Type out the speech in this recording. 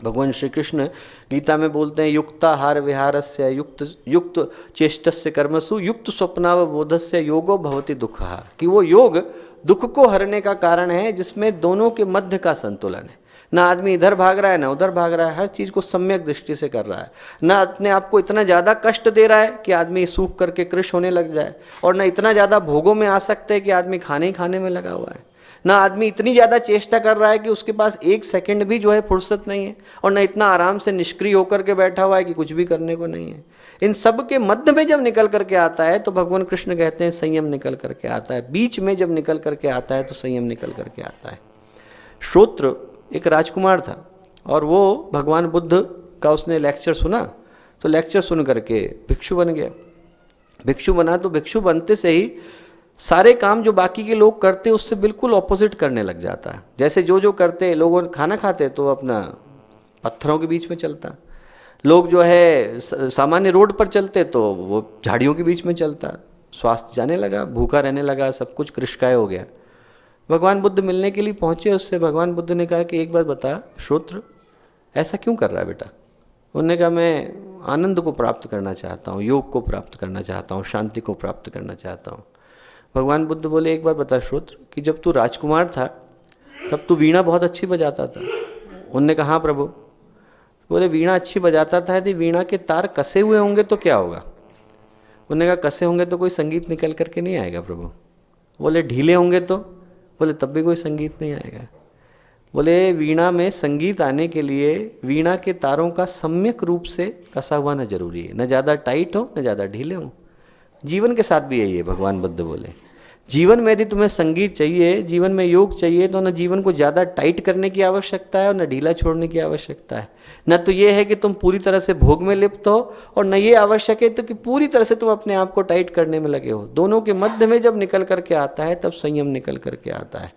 भगवान श्री कृष्ण गीता में बोलते हैं युक्ताहार विहारस्य युक्त चेष्टस्य कर्मसु युक्त स्वप्नावबोधस्य योगो भवति दुःखः, कि वो योग दुख को हरने का कारण है जिसमें दोनों के मध्य का संतुलन है। ना आदमी इधर भाग रहा है ना उधर भाग रहा है, हर चीज को सम्यक दृष्टि से कर रहा है। ना अपने आप को इतना ज्यादा कष्ट दे रहा है कि आदमी सूख करके कृश होने लग जाए, और ना इतना ज्यादा भोगों में आ सकते है कि आदमी खाने ही खाने में लगा हुआ है। ना आदमी इतनी ज्यादा चेष्टा कर रहा है कि उसके पास एक सेकंड भी जो है फुर्सत नहीं है, और ना इतना आराम से निष्क्रिय होकर के बैठा हुआ है कि कुछ भी करने को नहीं है। इन सब के मध्य में जब निकल करके आता है तो भगवान कृष्ण कहते हैं संयम निकल करके आता है। बीच में जब निकल करके आता है तो संयम निकल करके आता है। श्रोत्र एक राजकुमार था, और वो भगवान बुद्ध का उसने लेक्चर सुना, तो लेक्चर सुन करके भिक्षु बन गया। भिक्षु बना तो भिक्षु बनते से ही सारे काम जो बाकी के लोग करते उससे बिल्कुल ऑपोजिट करने लग जाता है। जैसे जो जो करते, लोगों खाना खाते तो अपना पत्थरों के बीच में चलता, लोग जो है सामान्य रोड पर चलते तो वो झाड़ियों के बीच में चलता, स्वास्थ्य जाने लगा, भूखा रहने लगा, सब कुछ कृशकाय हो गया। भगवान बुद्ध मिलने के लिए पहुंचे उससे। भगवान बुद्ध ने कहा कि एक बात बता श्रोत्र, ऐसा क्यों कर रहा है बेटा? उन्होंने कहा मैं आनंद को प्राप्त करना चाहता हूँ, योग को प्राप्त करना चाहता हूँ, शांति को प्राप्त करना चाहता हूँ। भगवान बुद्ध बोले एक बात बता श्रोत्र, कि जब तू राजकुमार था तब तू वीणा बहुत अच्छी बजाता था। उन्होंने कहा हाँ प्रभु। बोले वीणा अच्छी बजाता था, यदि वीणा के तार कसे हुए होंगे तो क्या होगा? उन्होंने कहा कसे होंगे तो कोई संगीत निकल करके नहीं आएगा प्रभु। बोले ढीले होंगे तो? बोले तब भी कोई संगीत नहीं आएगा। बोले वीणा में संगीत आने के लिए वीणा के तारों का सम्यक रूप से कसा हुआ न जरूरी है, न ज़्यादा टाइट हो न ज़्यादा ढीले हो। जीवन के साथ भी यही है। भगवान बुद्ध बोले जीवन में यदि तुम्हें संगीत चाहिए, जीवन में योग चाहिए, तो न जीवन को ज़्यादा टाइट करने की आवश्यकता है और न ढीला छोड़ने की आवश्यकता है। न तो ये है कि तुम पूरी तरह से भोग में लिप्त हो, और न ये आवश्यक है तो कि पूरी तरह से तुम अपने आप को टाइट करने में लगे हो। दोनों के मध्य में जब निकल करके आता है तब संयम निकल करके आता है।